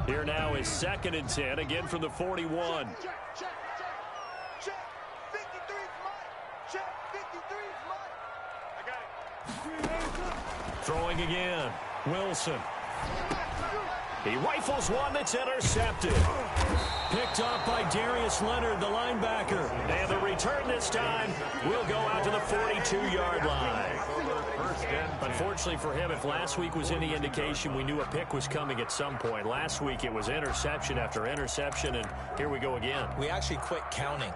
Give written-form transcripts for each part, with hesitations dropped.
Here now is 2nd and 10, again from the 41. Throwing again. Wilson. He rifles one that's intercepted. Picked off by Darius Leonard, the linebacker. And the return this time will go out to the 42-yard line. Unfortunately for him, if last week was any indication, we knew a pick was coming at some point. Last week it was interception after interception, and here we go again. We actually quit counting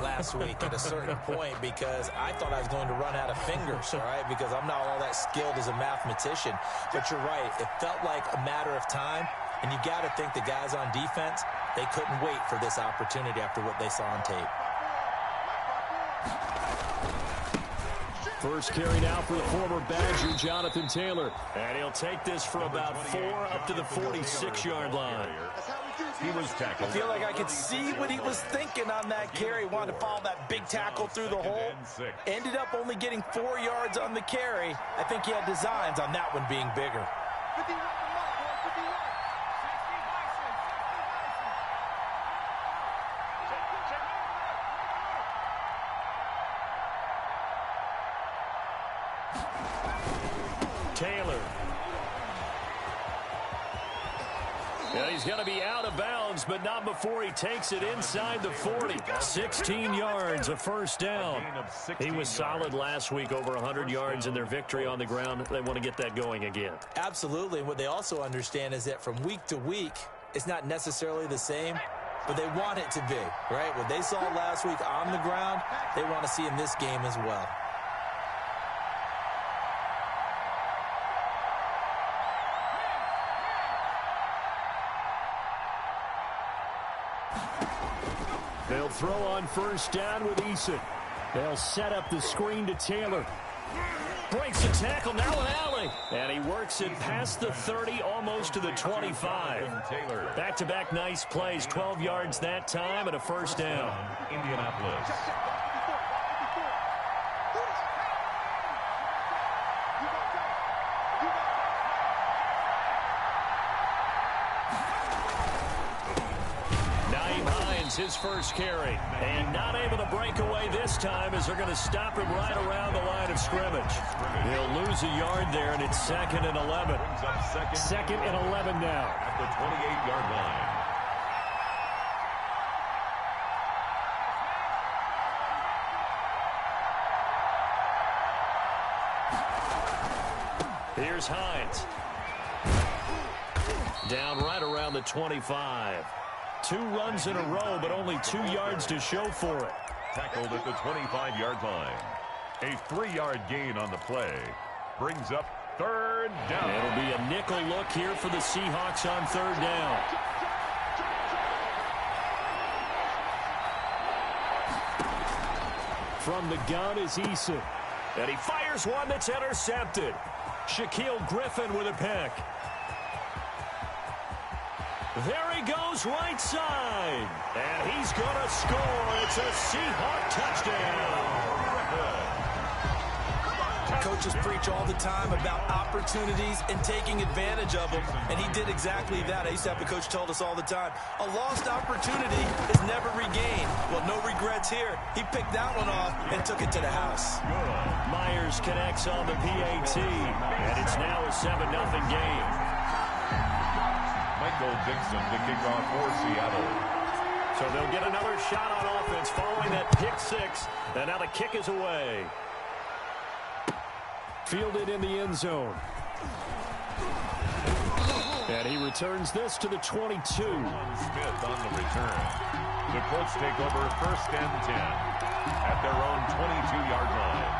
last week at a certain point because I thought I was going to run out of fingers, all right, because I'm not all that skilled as a mathematician. But you're right. It felt like a matter of time, and you got to think the guys on defense, they couldn't wait for this opportunity after what they saw on tape. First carry now for the former Badger, Jonathan Taylor. And he'll take this for about 4 up to the 46-yard line. He was tackled. I feel like I could see what he was thinking on that carry. Wanted to follow that big tackle through the hole. Ended up only getting 4 yards on the carry. I think he had designs on that one being bigger. Taylor. And he's going to be out of bounds, but not before he takes it inside the 40. 16 yards, a first down. He was solid last week, over 100 yards in their victory on the ground. They want to get that going again. Absolutely. And what they also understand is that from week to week, it's not necessarily the same, but they want it to be, right? What they saw last week on the ground, they want to see in this game as well. They'll throw on first down with Eason. They'll set up the screen to Taylor. Breaks the tackle, now an alley. And he works it past the 30, almost to the 25. Back-to-back nice plays, 12 yards that time and a first down. Indianapolis. His first carry, and not able to break away this time as they're going to stop him right around the line of scrimmage. He'll lose a yard there, and it's 2nd and 11. 2nd and 11 now. At the 28-yard line. Here's Hines. Down right around the 25. 2 runs in a row, but only 2 yards to show for it. Tackled at the 25-yard line. A 3-yard gain on the play. Brings up 3rd down. It'll be a nickel look here for the Seahawks on 3rd down. From the gun is Eason. And he fires one that's intercepted. Shaquille Griffin with a pick. There he goes right side. And he's going to score. It's a Seahawk touchdown. Coaches preach all the time about opportunities and taking advantage of them, and he did exactly that. I used to have a coach told us all the time, a lost opportunity is never regained. Well, no regrets here. He picked that one off and took it to the house. Myers connects on the PAT, and it's now a 7-0 game. Michael Dixon, the kickoff for Seattle. So they'll get another shot on offense following that pick 6, and now the kick is away. Fielded in the end zone. And he returns this to the 22. Smith on the return. The Colts take over 1st and 10 at their own 22-yard line.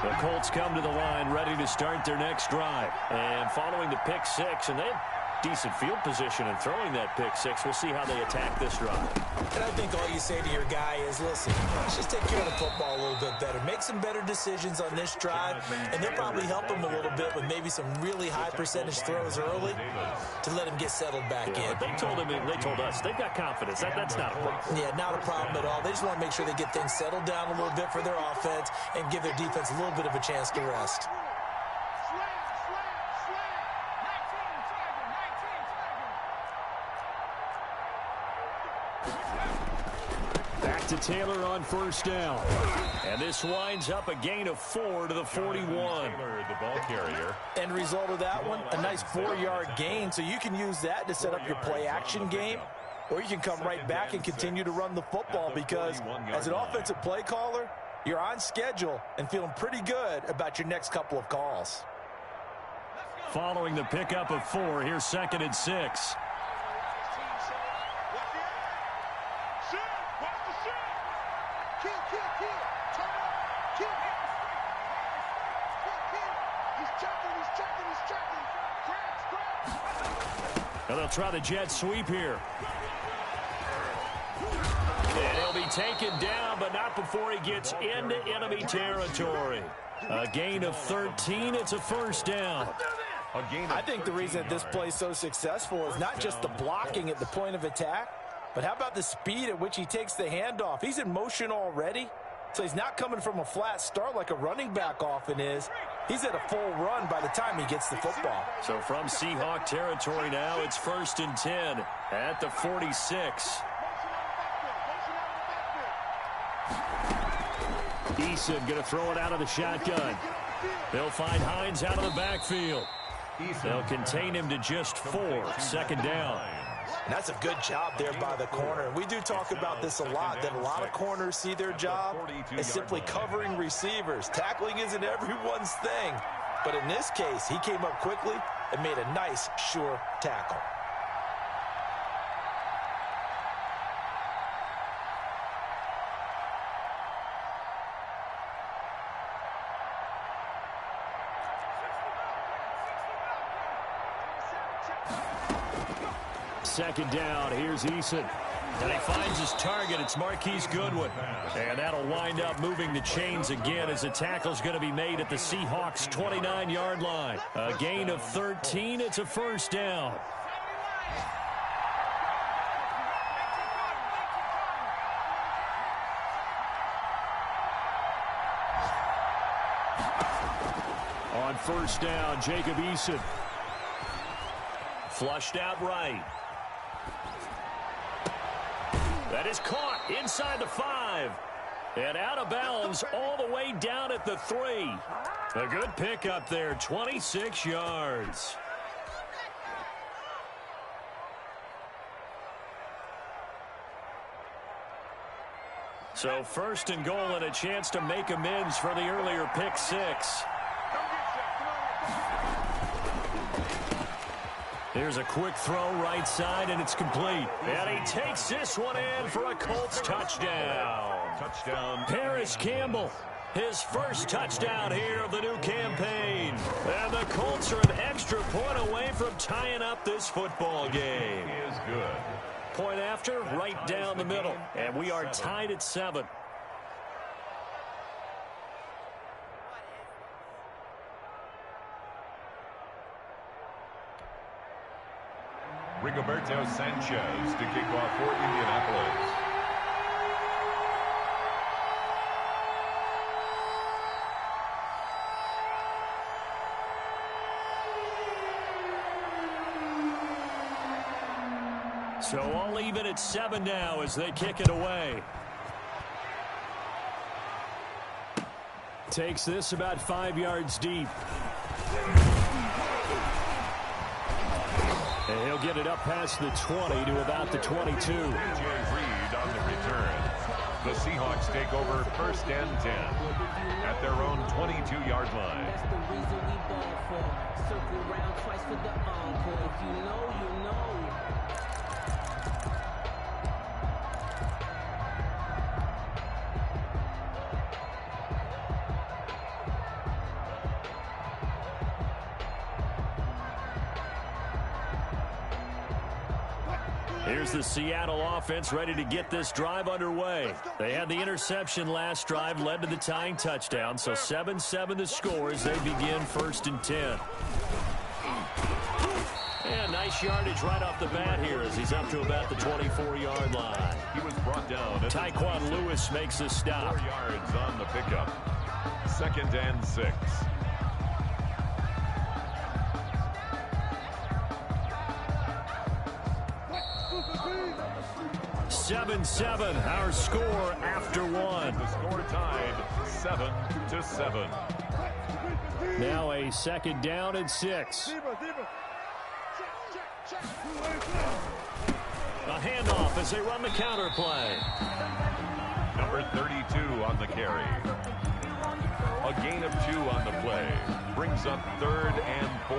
The Colts come to the line ready to start their next drive. And following the pick 6, and they have decent field position in throwing that pick 6. We'll see how they attack this drive. And I think all you say to your guy is, listen, let's just take care of the football a little bit better. Make some better decisions on this drive, and they'll probably help him a little bit with maybe some really high percentage throws early to let him get settled back in. They told us they've got confidence. That's not a problem. Yeah, not a problem at all. They just want to make sure they get things settled down a little bit for their offense and give their defense a little bit of a chance to rest. to Taylor on first down. And this winds up a gain of 4 to the 41. Taylor, the ball carrier. End result of that one, a nice 4-yard gain. So you can use that to set up your play-action game, or you can come right back and continue to run the football because as an offensive play caller, you're on schedule and feeling pretty good about your next couple of calls. Following the pickup of 4, here's 2nd and 6. And they'll try the jet sweep here. And he'll be taken down, but not before he gets into enemy territory. A gain of 13. It's a first down. I think the reason this play is so successful is not just the blocking at the point of attack, but how about the speed at which he takes the handoff? He's in motion already, so he's not coming from a flat start like a running back often is. He's at a full run by the time he gets the football. So from Seahawk territory now, it's 1st and 10 at the 46. Eason going to throw it out of the shotgun. They'll find Hines out of the backfield. They'll contain him to just 4. 2nd down. And that's a good job there by the corner. We do talk about this a lot, that a lot of corners see their job as simply covering receivers. Tackling isn't everyone's thing. But in this case, he came up quickly and made a nice, sure tackle. Second down, here's Eason. And he finds his target. It's Marquise Goodwin. And that'll wind up moving the chains again as the tackle's going to be made at the Seahawks' 29-yard line. A gain of 13. It's a first down. On first down, Jacob Eason. Flushed out right. That is caught inside the 5. And out of bounds all the way down at the 3. A good pickup there, 26 yards. So 1st and goal and a chance to make amends for the earlier pick 6. Here's a quick throw right side, and it's complete. And he takes this one in for a Colts touchdown. Touchdown. Paris Campbell, his first touchdown here of the new campaign. And the Colts are an extra point away from tying up this football game. He is good. Point after, right down the middle. And we are tied at 7. Rigoberto Sanchez to kick off for Indianapolis. So all even at 7 now as they kick it away. Takes this about 5 yards deep. And he'll get it up past the 20 to about the 22. J. Reed on the return. The Seahawks take over 1st and 10 at their own 22-yard line. That's the reason we ball for. Circle round twice for the encore. If you know, you know. Here's the Seattle offense ready to get this drive underway. They had the interception last drive, led to the tying touchdown, so 7-7 the score as they begin 1st and 10. And nice yardage right off the bat here as he's up to about the 24-yard line. He was brought down. Tyquan Lewis makes a stop. 4 yards on the pickup. 2nd and 6. 7-7, our score after one. The score tied 7-7. Now a second down and 6. A handoff as they run the counter play. Number 32 on the carry. A gain of 2 on the play. Brings up 3rd and 4.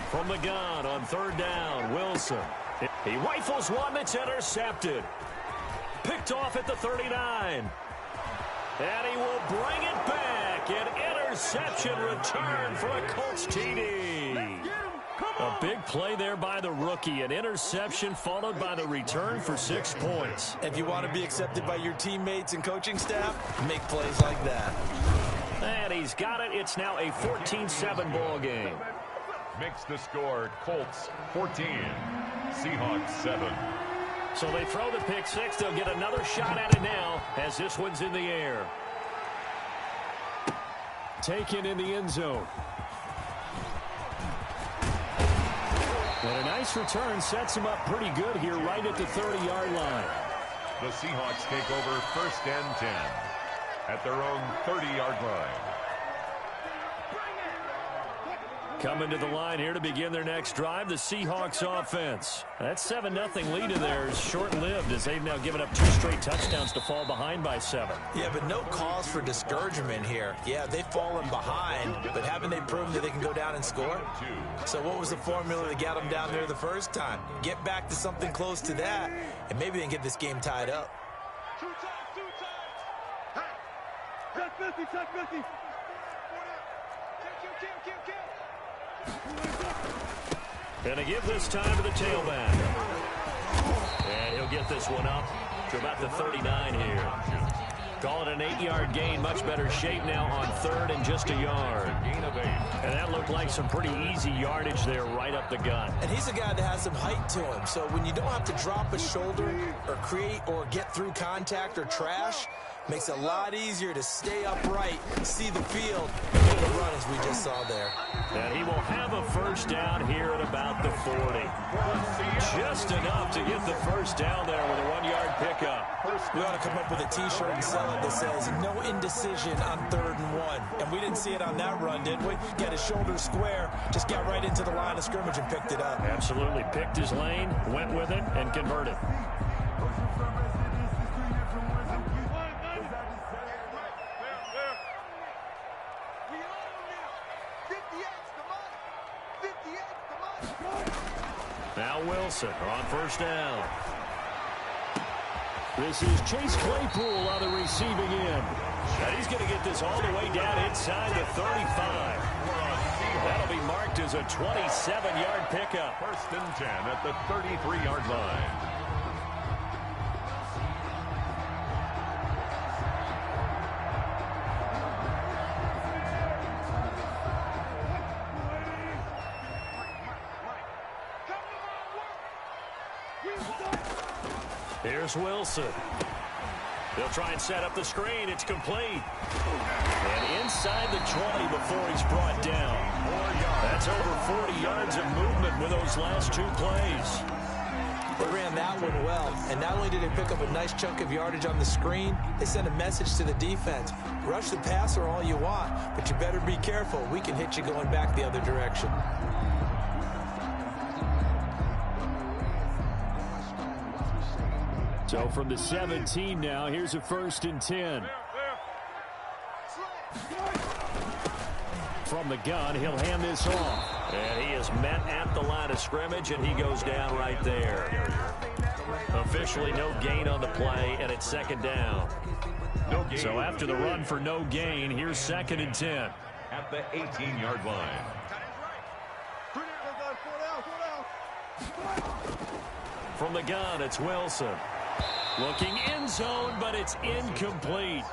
From the gun on 3rd down, Wilson. He rifles one that's intercepted. Picked off at the 39. And he will bring it back. An interception return for a Colts TD. A big play there by the rookie. An interception followed by the return for 6 points. If you want to be accepted by your teammates and coaching staff, make plays like that. And he's got it. It's now a 14-7 ball game. Makes the score Colts 14, Seahawks 7. So they throw the pick 6. They'll get another shot at it now as this one's in the air. Taken in the end zone. And a nice return sets him up pretty good here right at the 30-yard line. The Seahawks take over 1st and 10 at their own 30-yard line. Coming to the line here to begin their next drive, the Seahawks offense. That 7-0 lead in there is short-lived as they've now given up 2 straight touchdowns to fall behind by 7. Yeah, but no cause for discouragement here. Yeah, they've fallen behind, but haven't they proven that they can go down and score? So what was the formula that got them down there the first time? Get back to something close to that, and maybe they can get this game tied up. 2 times. Check 50, check 50. Kill. And to give this time to the tailback. And he'll get this one up to about the 39 here. Call it an 8-yard gain. Much better shape now on 3rd and just a yard. Gain of 8. And that looked like some pretty easy yardage there right up the gut. And he's a guy that has some height to him. So when you don't have to drop a shoulder or create or get through contact or trash, makes it a lot easier to stay upright, see the field, and make a run as we just saw there. And he will have a first down here at about the 40. Just enough to get the first down there with a 1-yard pickup. We ought to come up with a T-shirt and sell it that says, no indecision on 3rd and 1. And we didn't see it on that run, did we? Got his shoulders square, just got right into the line of scrimmage and picked it up. Absolutely. Picked his lane, went with it, and converted. Now Wilson on 1st down. This is Chase Claypool on the receiving end. And he's going to get this all the way down inside the 35. That'll be marked as a 27-yard pickup. 1st and 10 at the 33-yard line. Here's Wilson. They'll try and set up the screen. It's complete. And inside the 20 before he's brought down. That's over 40 yards of movement with those last 2 plays. They ran that one well, and not only did they pick up a nice chunk of yardage on the screen, they sent a message to the defense. Rush the passer all you want, but you better be careful. We can hit you going back the other direction. So from the 17 now, here's a 1st and 10. From the gun, he'll hand this off. And he is met at the line of scrimmage, and he goes down right there. Officially no gain on the play, and it's 2nd down. No gain. So after the run for no gain, here's 2nd and 10. At the 18-yard line. From the gun, it's Wilson. Looking end zone, but it's incomplete.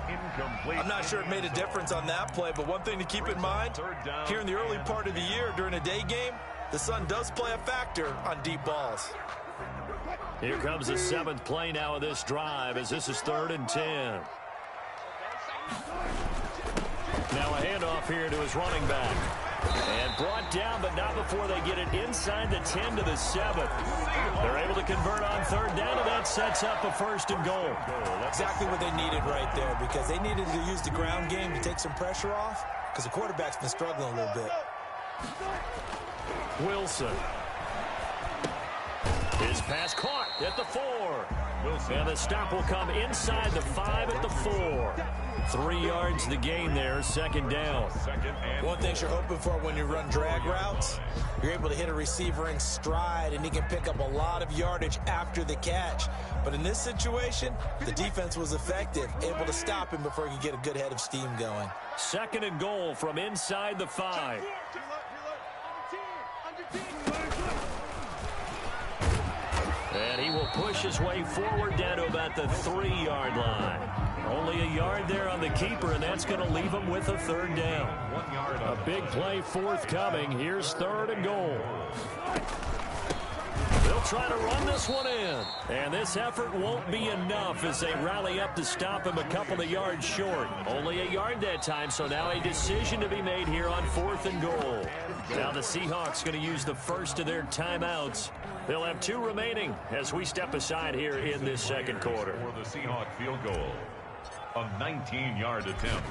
Incomplete. I'm not sure it made a difference on that play, but one thing to keep in mind, here in the early part of the year during a day game, the sun does play a factor on deep balls. Here comes the 7th play now of this drive as this is 3rd and 10. Now a handoff here to his running back. And brought down, but not before they get it inside the 10 to the 7. They're able to convert on 3rd down, and that sets up a 1st and goal. Exactly what they needed right there, because they needed to use the ground game to take some pressure off, because the quarterback's been struggling a little bit. Wilson. His pass caught at the 4. Wilson. And the stop will come inside the 5 at the 4. 3 yards the gain there, 2nd down. One thing you're hoping for when you run drag routes, you're able to hit a receiver in stride, and he can pick up a lot of yardage after the catch. But in this situation, the defense was effective, able to stop him before he could get a good head of steam going. 2nd and goal from inside the 5. And he will push his way forward down to about the 3-yard line. Only a yard there on the keeper, and that's going to leave him with a 3rd down. A big play forthcoming. Here's 3rd and goal. They'll try to run this one in. And this effort won't be enough as they rally up to stop him a couple of yards short. Only a yard that time, so now a decision to be made here on 4th and goal. Now the Seahawks going to use the first of their timeouts. They'll have 2 remaining as we step aside here in this 2nd quarter. For the Seahawk field goal, a 19-yard attempt.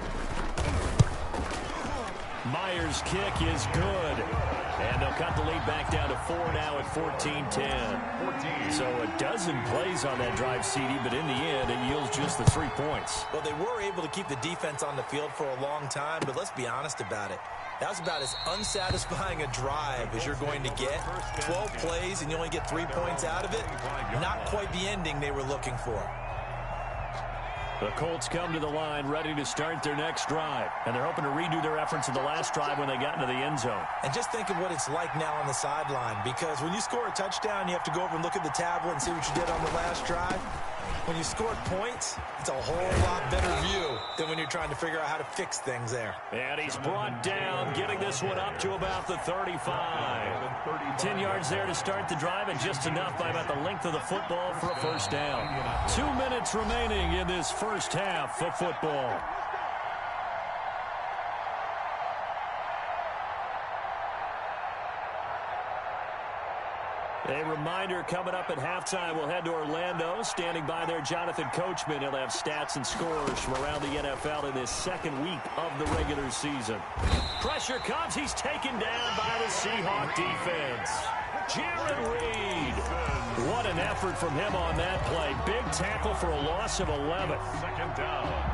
Myers' kick is good. And they'll cut the lead back down to 4 now at 14-10. So a dozen plays on that drive, CD, but in the end, it yields just the 3 points. Well, they were able to keep the defense on the field for a long time, but let's be honest about it. That was about as unsatisfying a drive as you're going to get. 12 plays and you only get 3 points out of it. Not quite the ending they were looking for. The Colts come to the line ready to start their next drive. And they're hoping to redo their efforts of the last drive when they got into the end zone. And just think of what it's like now on the sideline. Because when you score a touchdown, you have to go over and look at the tablet and see what you did on the last drive. When you scored points, it's a whole lot better view than when you're trying to figure out how to fix things there. And he's brought down, getting this one up to about the 35. 10 yards there to start the drive, and just enough by about the length of the football for a 1st down. 2 minutes remaining in this first half of football. A reminder, coming up at halftime, we'll head to Orlando. Standing by there, Jonathan Coachman. He'll have stats and scores from around the NFL in this 2nd week of the regular season. Pressure comes. He's taken down by the Seahawk defense. Jared Reed. What an effort from him on that play. Big tackle for a loss of 11. 2nd down.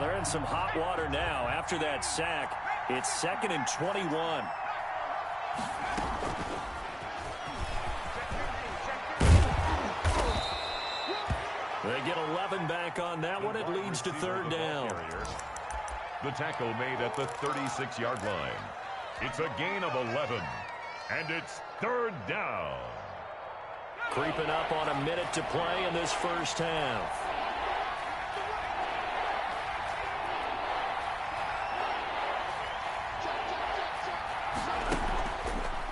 They're in some hot water now. After that sack, it's 2nd and 21. They get 11 back on that one. It leads to 3rd down. The tackle made at the 36-yard line. It's a gain of 11, and it's 3rd down. Creeping up on a minute to play in this first half.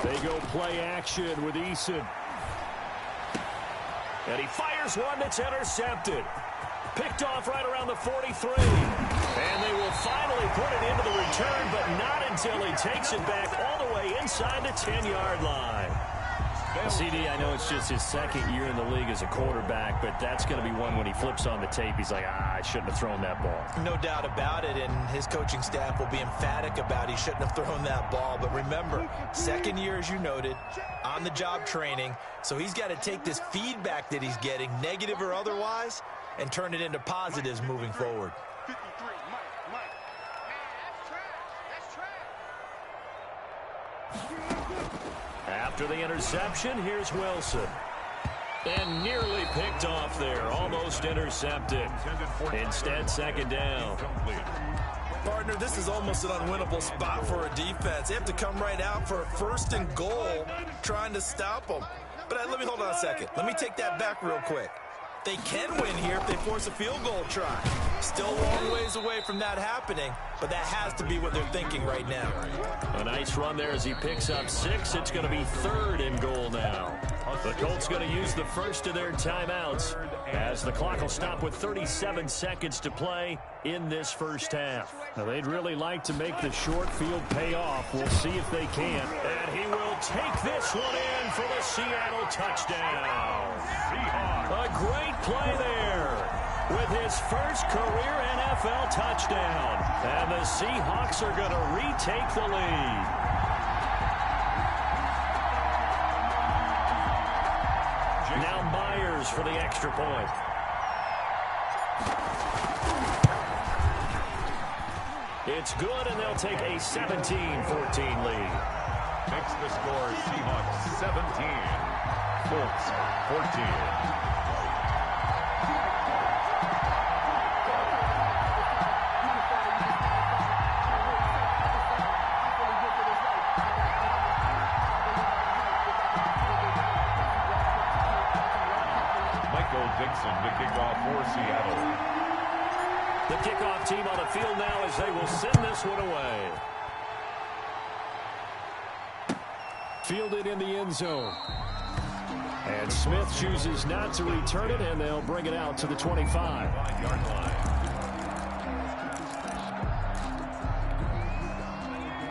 They go play action with Eason. And he fires one that's intercepted. Picked off right around the 43. And they will finally put it into the return, but not until he takes it back all the way inside the 10-yard line. CD, I know it's just his 2nd year in the league as a quarterback, but that's going to be one when he flips on the tape. He's like, I shouldn't have thrown that ball. No doubt about it, and his coaching staff will be emphatic about he shouldn't have thrown that ball. But remember, 2nd year, as you noted, on-the-job training, so he's got to take this feedback that he's getting, negative or otherwise, and turn it into positives moving forward. 53, Mike. That's trash. After the interception, here's Wilson. And nearly picked off there. Almost intercepted. Instead, 2nd down. Partner, this is almost an unwinnable spot for a defense. They have to come right out for a 1st and goal trying to stop them. But let me hold on a second. Let me take that back real quick. They can win here if they force a field goal try. Still a long ways away from that happening, but that has to be what they're thinking right now. A nice run there as he picks up 6. It's going to be 3rd and goal now. The Colts going to use the first of their timeouts as the clock will stop with 37 seconds to play in this first half. Now, they'd really like to make the short field pay off. We'll see if they can. And he will take this one in for the Seattle touchdown. A great play there with his first career NFL touchdown. And the Seahawks are going to retake the lead. Now Myers for the extra point. It's good, and they'll take a 17-14 lead. Makes the score Seahawks 17, Colts 14. Dixon to kick off for Seattle. The kickoff team on the field now as they will send this one away. Fielded in the end zone. And Smith chooses not to return it, and they'll bring it out to the 25-yard line.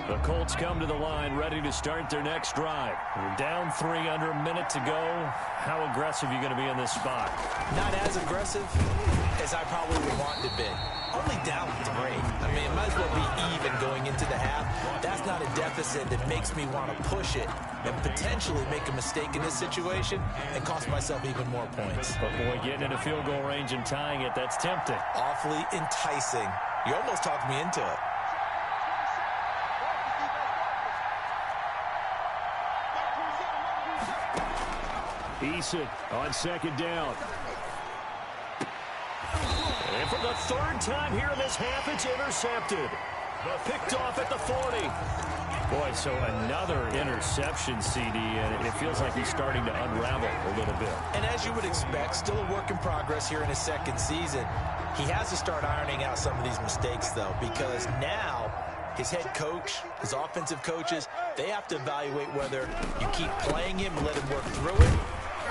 The Colts come to the line ready to start their next drive. We're down 3 under a minute to go. How aggressive are you going to be in this spot? Not as aggressive as I probably would want to be. Only down 3. I mean, it might as well be even going into the half. That's not a deficit that makes me want to push it and potentially make a mistake in this situation and cost myself even more points. But boy, getting into field goal range and tying it, that's tempting. Awfully enticing. You almost talked me into it. Eason on second down. And for the 3rd time here in this half, it's intercepted. Picked off at the 40. Boy, so another interception, CD, and it feels like he's starting to unravel a little bit. And as you would expect, still a work in progress here in his 2nd season. He has to start ironing out some of these mistakes, though, because now his head coach, his offensive coaches, they have to evaluate whether you keep playing him and let him work through it,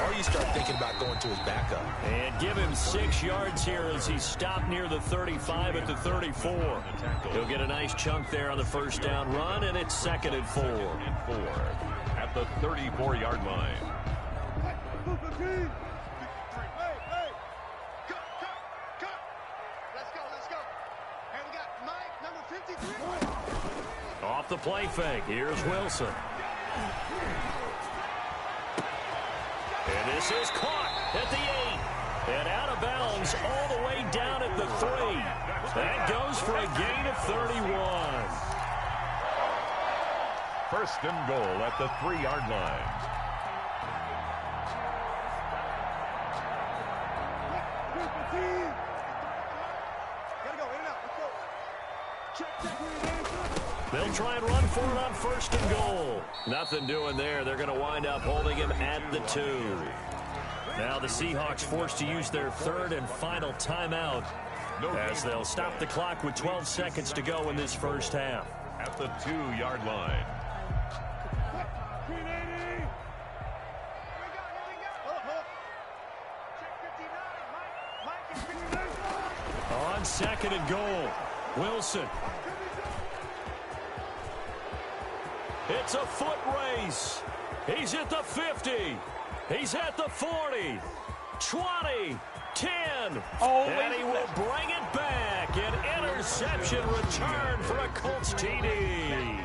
or you start thinking about going to his backup. And give him 6 yards here as he stopped near the 35 at the 34. He'll get a nice chunk there on the first down run, and it's 2nd and 4. At the 34-yard line. Off the play fake, here's Wilson. And this is caught at the 8. And out of bounds all the way down at the 3. That goes for a gain of 31. 1st and goal at the 3-yard line. They'll try and run for it on 1st and goal. Nothing doing there. They're going to wind up holding him at the 2. Now the Seahawks forced to use their 3rd and final timeout as they'll stop the clock with 12 seconds to go in this first half. At the 2-yard line. On 2nd and goal, Wilson. It's a foot race. He's at the 50. He's at the 40. 20. 10. And he will bring it back. An interception return for a Colts TD.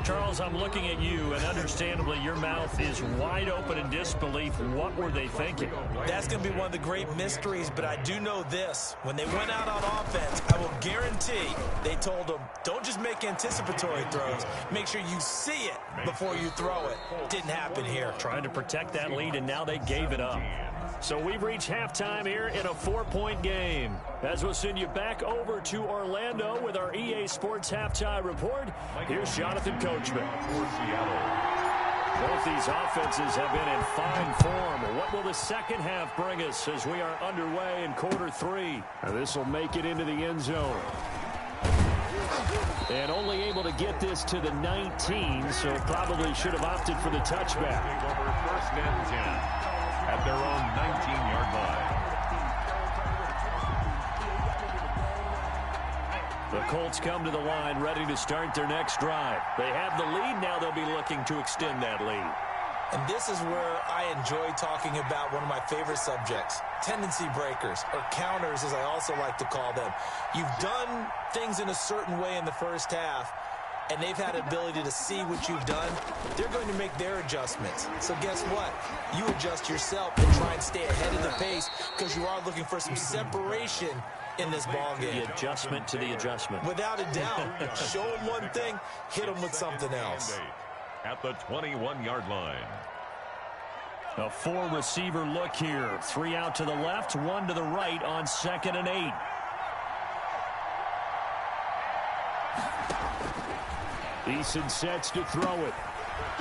Charles, I'm looking at you, and understandably your mouth is wide open in disbelief. What were they thinking? That's going to be one of the great mysteries, but I do know this. When they went out on offense, I will guarantee they told them, don't just make anticipatory throws. Make sure you see it before you throw it. Didn't happen here. Trying to protect that lead, and now they gave it up. So we've reached halftime here in a 4-point game. As we'll send you back over to Orlando with our EA Sports Halftime Report, here's Jonathan Coachman. For Seattle. Both these offenses have been in fine form. What will the second half bring us as we are underway in quarter 3? This will make it into the end zone. And only able to get this to the 19, so probably should have opted for the touchback. Over first and 10 at their own 19-yard line. The Colts come to the line ready to start their next drive. They have the lead. Now they'll be looking to extend that lead. And this is where I enjoy talking about one of my favorite subjects, tendency breakers, or counters as I also like to call them. You've done things in a certain way in the first half, and they've had the ability to see what you've done. They're going to make their adjustments. So guess what? You adjust yourself and try and stay ahead of the pace because you are looking for some separation in this ball game. The adjustment to the adjustment. Without a doubt. Show them one thing, hit them with something else. At the 21-yard line. A 4-receiver look here. 3 out to the left, 1 to the right on 2nd and 8. Eason sets to throw it.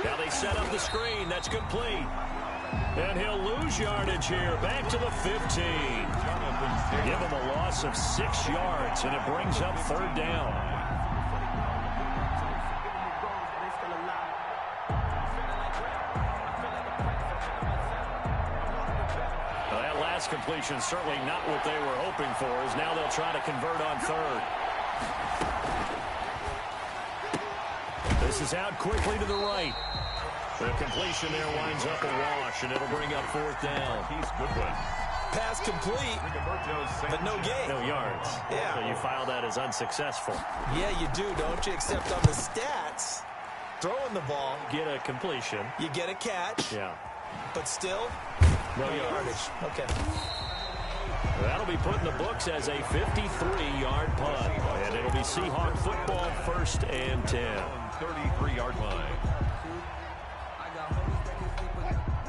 Now they set up the screen. That's complete. And he'll lose yardage here. Back to the 15. Give him a loss of 6 yards, and it brings up 3rd down. That last completion certainly not what they were hoping for, as now they'll try to convert on 3rd. This is out quickly to the right. The completion there winds up a wash, and it'll bring up 4th down. He's Goodwin. Pass complete, but no gain. No yards. Yeah. So you file that as unsuccessful. Yeah, you do, don't you? Except on the stats, throwing the ball, Get a completion. you get a catch, Yeah. but still, No no yards. yardage. Okay. That'll be put in the books as a 53-yard punt. And it'll be Seahawk football, 1st and 10. 33-yard line.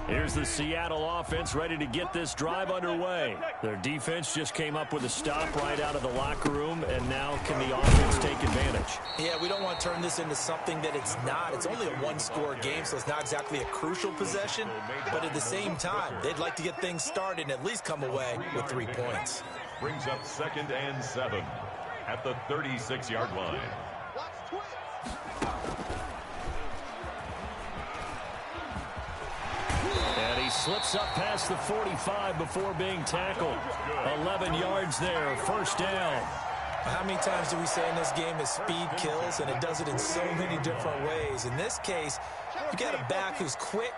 Here's the Seattle offense ready to get this drive underway. Their defense just came up with a stop right out of the locker room, and now can the offense take advantage? Yeah, we don't want to turn this into something that it's not. It's only a 1-score game, so it's not exactly a crucial possession. But at the same time, they'd like to get things started and at least come away with 3 points. Brings up 2nd and 7 at the 36-yard line. And he slips up past the 45 before being tackled. 11 yards there, 1st down. How many times do we say in this game that speed kills, and it does it in so many different ways? In this case, you got a back who's quick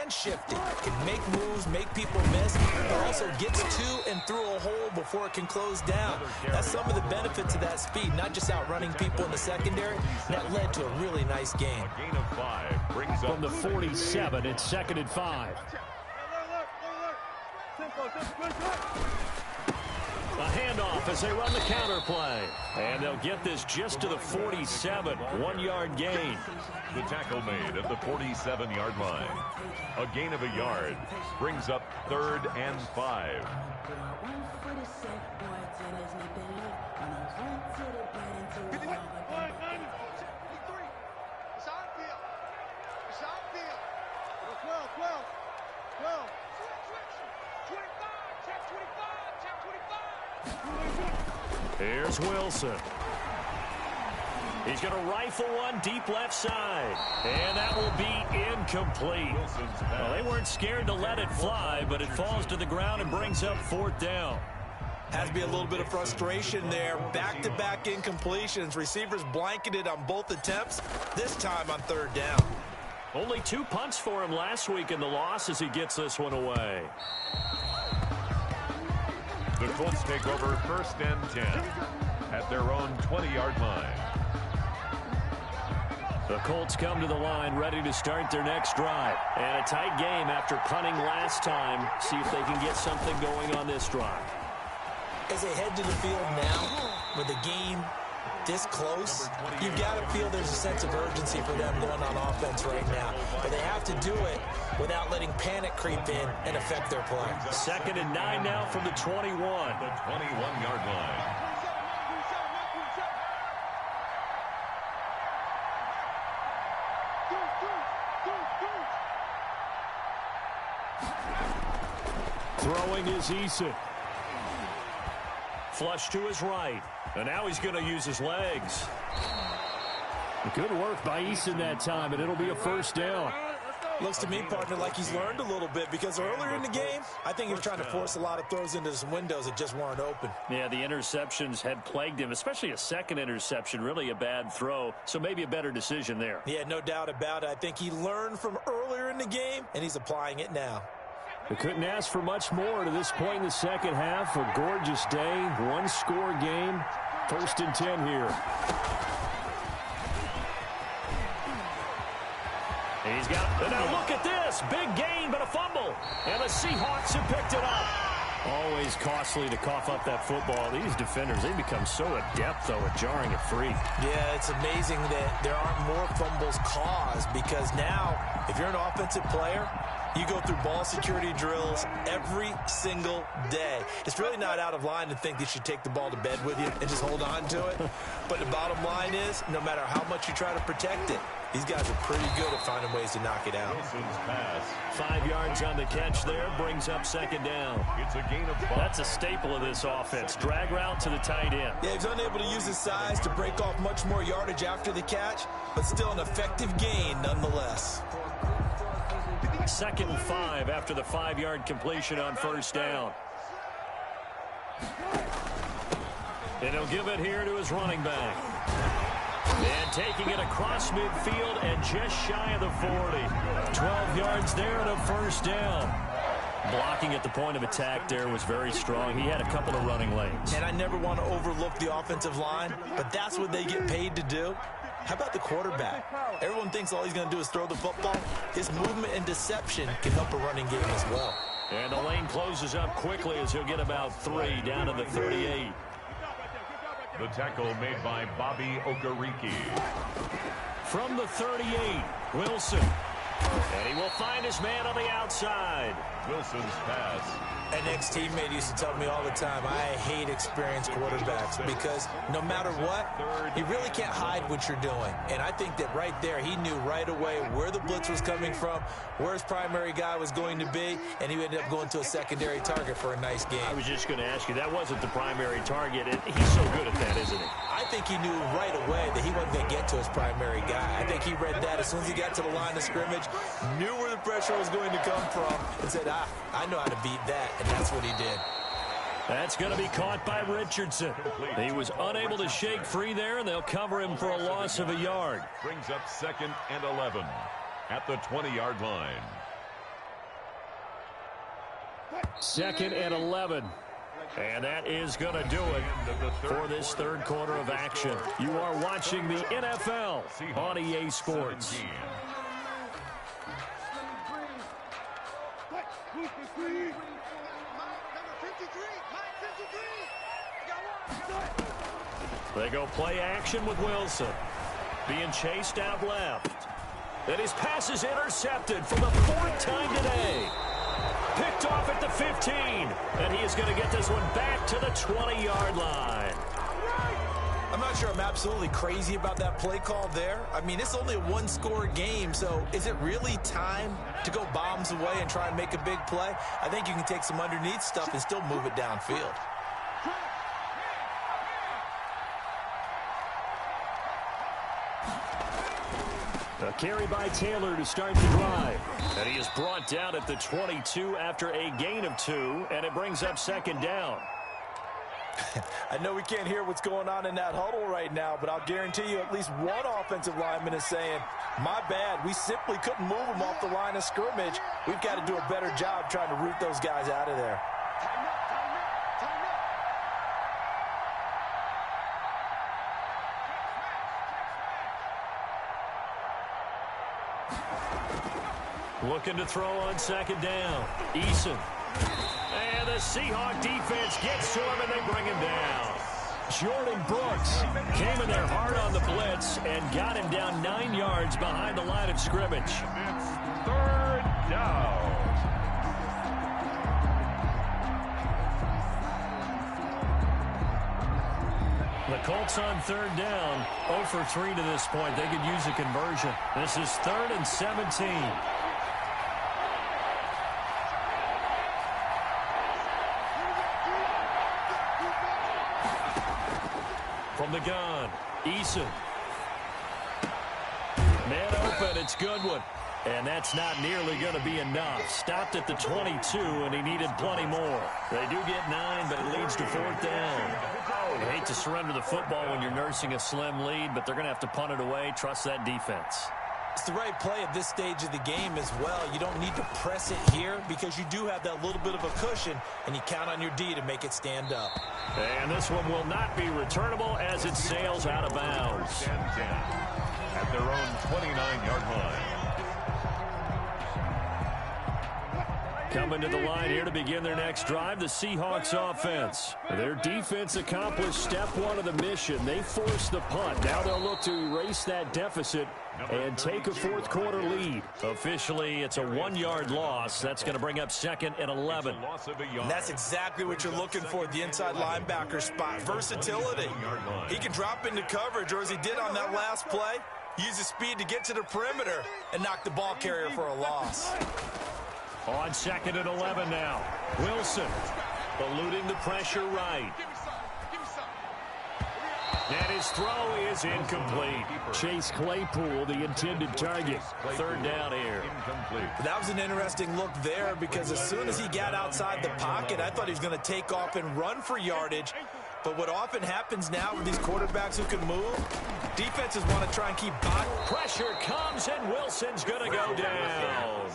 and shifty, can make moves, make people miss, but also gets to and through a hole before it can close down. That's some of the benefits of that speed, not just outrunning people in the secondary. That led to a really nice game. A gain of 5 brings up From the 47, it's 2nd and 5. A handoff as they run the counter play. And they'll get this just to the 47. 1-yard gain. the tackle made at the 47-yard line. A gain of a yard brings up 3rd and 5. Here's Wilson. He's going to rifle one deep left side. And that will be incomplete. Well, they weren't scared to let it fly, but it falls to the ground and brings up 4th down. Has to be a little bit of frustration there. Back-to-back incompletions. Receivers blanketed on both attempts, this time on 3rd down. Only 2 punts for him last week in the loss as he gets this one away. The Colts take over 1st and 10 at their own 20-yard line. The Colts come to the line ready to start their next drive. And a tight game after punting last time. See if they can get something going on this drive. As they head to the field now, with the game this close, you've got to feel there's a sense of urgency for them going on offense right now. But they have to do it without letting panic creep in and affect their play. 2nd and 9 now from the 21. The 21-yard line. Throwing is Eason. Flush to his right. And now he's going to use his legs. Good work by Eason that time, and it'll be a first down. Looks to me, partner, like he's learned a little bit because earlier in the game, I think he was trying to force a lot of throws into some windows that just weren't open. Yeah, the interceptions had plagued him, especially a second interception, really a bad throw, so maybe a better decision there. Yeah, no doubt about it. I think he learned from earlier in the game, and he's applying it now. We couldn't ask for much more to this point in the second half. A gorgeous day, one-score game, 1st and 10 here. He's got it. Now look at this. Big gain, but a fumble. And the Seahawks have picked it up. Always costly to cough up that football. These defenders, they become so adept, though, at jarring it free. Yeah, it's amazing that there aren't more fumbles caused because now, if you're an offensive player, you go through ball security drills every single day. It's really not out of line to think you should take the ball to bed with you and just hold on to it. But the bottom line is, no matter how much you try to protect it, these guys are pretty good at finding ways to knock it out. 5 yards on the catch there, brings up second down. It's a gain of 5. That's a staple of this offense. Drag route to the tight end. Yeah, he's unable to use his size to break off much more yardage after the catch, but still an effective gain nonetheless. 2nd and 5 after the 5-yard completion on first down. And he'll give it here to his running back. And taking it across midfield and just shy of the 40. 12 yards there and a first down. Blocking at the point of attack there was very strong. He had a couple of running lanes. And I never want to overlook the offensive line, but that's what they get paid to do. How about the quarterback? Everyone thinks all he's going to do is throw the football. His movement and deception can help a running game as well. And the lane closes up quickly as he'll get about 3 down to the 38. The tackle made by Bobby Okereke. From the 38, Wilson. And he will find his man on the outside. Wilson's pass. An ex-teammate used to tell me all the time, I hate experienced quarterbacks because no matter what, you really can't hide what you're doing. And I think that right there, he knew right away where the blitz was coming from, where his primary guy was going to be, and he ended up going to a secondary target for a nice game. I was just going to ask you, that wasn't the primary target, and he's so good at that, isn't he? I think he knew right away that he wasn't going to get to his primary guy. I think he read that as soon as he got to the line of scrimmage, knew where the pressure was going to come from, and said, I know how to beat that. And that's what he did. That's going to be caught by Richardson. He was unable to shake free there, and they'll cover him for a loss of a yard. Brings up 2nd and 11 at the 20-yard line. 2nd and 11. And that is going to do it for this third quarter of action. You are watching the NFL on EA Sports. They go play action with Wilson. Being chased out left. And his pass is intercepted for the 4th time today. Picked off at the 15. And he is going to get this one back to the 20-yard line. I'm not sure I'm absolutely crazy about that play call there. I mean, it's only a one-score game, so is it really time to go bombs away and try and make a big play? I think you can take some underneath stuff and still move it downfield. A carry by Taylor to start the drive. And he is brought down at the 22 after a gain of 2, and it brings up second down. I know we can't hear what's going on in that huddle right now, but I'll guarantee you at least one offensive lineman is saying, my bad, we simply couldn't move them off the line of scrimmage. We've got to do a better job trying to root those guys out of there. Looking to throw on second down. Eason. And the Seahawk defense gets to him, and they bring him down. Jordan Brooks came in there hard on the blitz and got him down 9 yards behind the line of scrimmage. It's 3rd down. The Colts on 3rd down, 0 for 3 to this point. They could use a conversion. This is 3rd and 17. From the gun, Eason. Man open, it's Goodwin. And that's not nearly going to be enough. Stopped at the 22, and he needed plenty more. They do get 9, but it leads to 4th down. You hate to surrender the football when you're nursing a slim lead, but they're going to have to punt it away. Trust that defense. It's the right play at this stage of the game as well. You don't need to press it here because you do have that little bit of a cushion, and you count on your D to make it stand up. And this one will not be returnable as it sails out of bounds. At their own 29-yard line. Coming to the line here to begin their next drive, the Seahawks offense. Their defense accomplished step 1 of the mission. They forced the punt. Now they'll look to erase that deficit and take a 4th quarter lead. Officially, it's a 1-yard loss. That's going to bring up 2nd and 11. And that's exactly what you're looking for, the inside linebacker spot. Versatility. He can drop into coverage, or as he did on that last play, use his speed to get to the perimeter and knock the ball carrier for a loss. On 2nd and 11 now. Wilson eluding the pressure right. And his throw is incomplete. Chase Claypool, the intended target. 3rd down here. That was an interesting look there because as soon as he got outside the pocket, I thought he was going to take off and run for yardage. But what often happens now with these quarterbacks who can move, defenses want to try and keep body. Pressure comes, and Wilson's going to go down.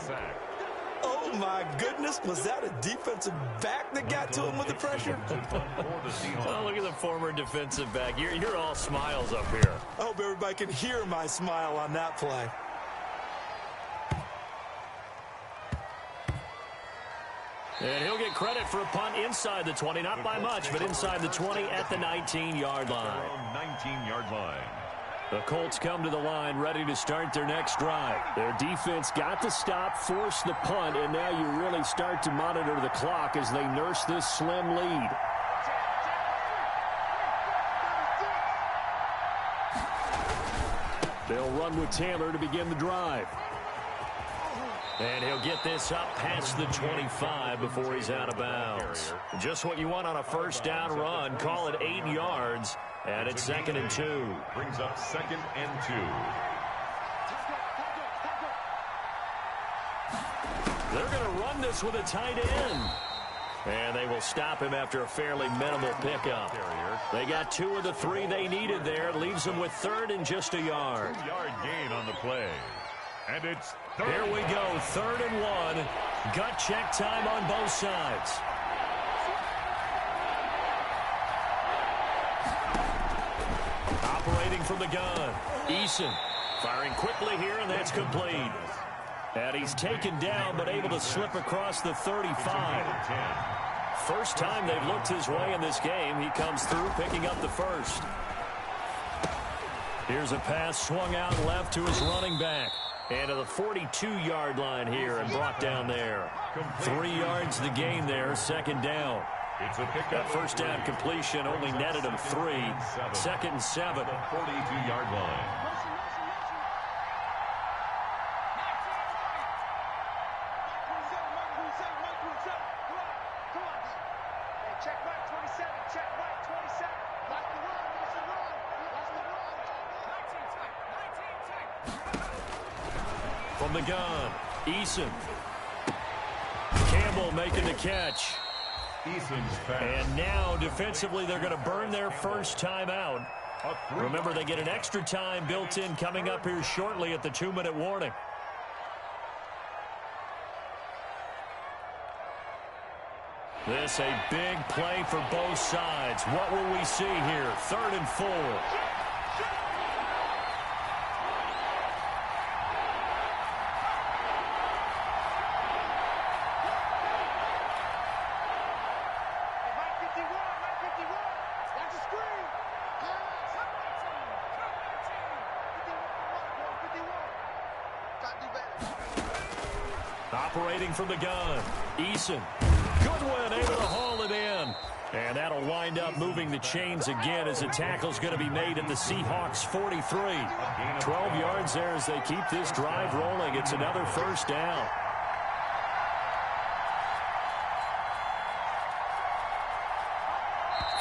Oh, my goodness. Was that a defensive back that got to him with the pressure? Oh, look at the former defensive back. You're all smiles up here. I hope everybody can hear my smile on that play. And he'll get credit for a punt inside the 20. Not by much, but inside the 20 at the 19-yard line. 19-yard line. The Colts come to the line ready to start their next drive. Their defense got the stop, forced the punt, and now you really start to monitor the clock as they nurse this slim lead. They'll run with Taylor to begin the drive. And he'll get this up past the 25 before he's out of bounds. Just what you want on a 1st down run. Call it 8 yards. And it's 2nd and 2. Brings up 2nd and 2. They're going to run this with a tight end. And they will stop him after a fairly minimal pickup. They got 2 of the 3 they needed there. Leaves them with 3rd and just a yard. 2-yard gain on the play. And it's 3rd. Here we go, 3rd and 1. Gut check time on both sides. Operating from the gun. Eason firing quickly here, and that's complete. And he's taken down, but able to slip across the 35. First time they've looked his way in this game. He comes through, picking up the 1st. Here's a pass swung out left to his running back. And to the 42-yard line here and brought down there. 3 yards the gain there, 2nd down. That 1st down completion only netted him 3. 2nd and 7. 42-yard line. From the gun, Eason. Campbell making the catch. And now, defensively, they're going to burn their 1st time out. Remember, they get an extra time built in coming up here shortly at the 2-minute warning. This a big play for both sides. What will we see here? 3rd and 4. Operating from the gun, Eason. Goodwin able to haul it in. And that'll wind up moving the chains again as a tackle's going to be made at the Seahawks 43. 12 yards there as they keep this drive rolling. It's another 1st down.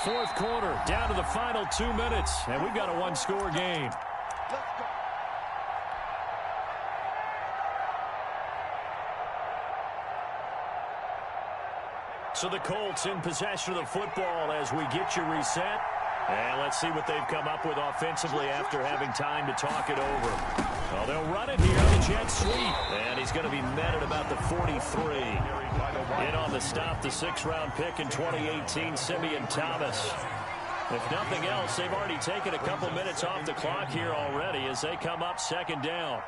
Fourth quarter, down to the final 2 minutes, and we've got a one-score game. So the Colts in possession of the football as we get you reset. And let's see what they've come up with offensively after having time to talk it over. Well, they'll run it here on the jet sweep. And he's going to be met at about the 43. In on the stop, the 6th-round pick in 2018, Simeon Thomas. If nothing else, they've already taken a couple minutes off the clock here already as they come up 2nd down.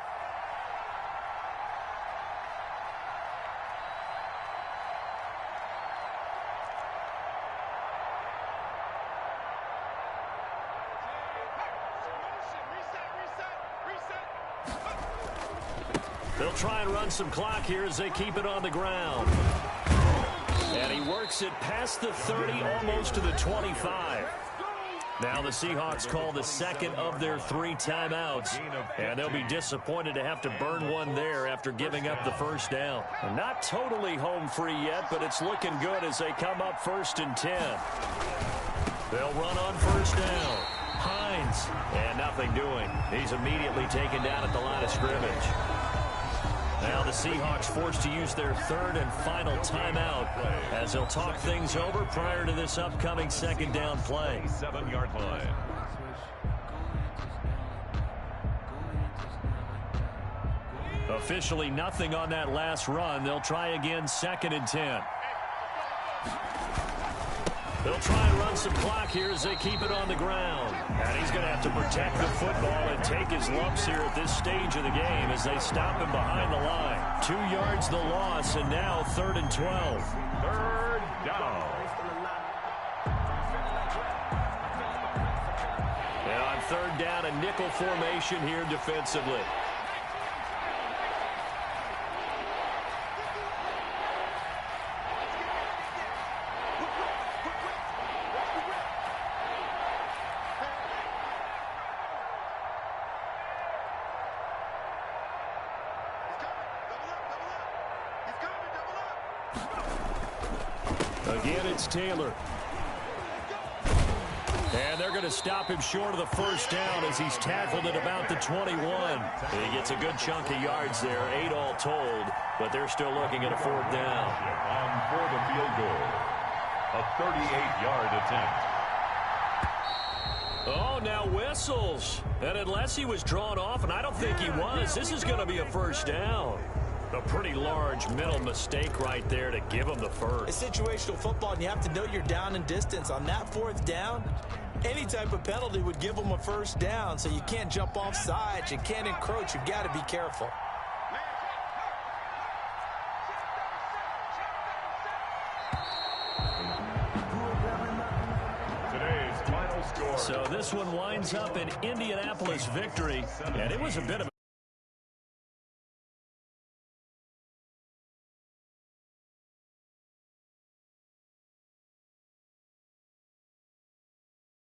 They'll try and run some clock here as they keep it on the ground. And he works it past the 30, almost to the 25. Now the Seahawks call the second of their 3 timeouts. And they'll be disappointed to have to burn one there after giving up the first down. Not totally home free yet, but it's looking good as they come up 1st and 10. They'll run on 1st down. Hines, and nothing doing. He's immediately taken down at the line of scrimmage. Now the Seahawks forced to use their 3rd and final timeout as they'll talk things over prior to this upcoming 2nd down play. 7-yard line. Officially nothing on that last run. They'll try again 2nd and 10. They'll try and run some clock here as they keep it on the ground. And he's going to have to protect the football and take his lumps here at this stage of the game as they stop him behind the line. 2 yards the loss, and now 3rd and 12. 3rd down. And on 3rd down, a nickel formation here defensively. Again, it's Taylor. And they're going to stop him short of the first down as he's tackled at about the 21. He gets a good chunk of yards there, 8 all told, but they're still looking at a 4th down. On for the field goal. A 38-yard attempt. Oh, now whistles. And unless he was drawn off, and I don't think he was, this is going to be a first down. A pretty large mental mistake right there to give him the first. It's situational football, and you have to know you're down in distance. On that 4th down, any type of penalty would give them a first down, so you can't jump off sides. You can't encroach. You've got to be careful. Today's final score. So this one winds up an Indianapolis victory, and it was a bit of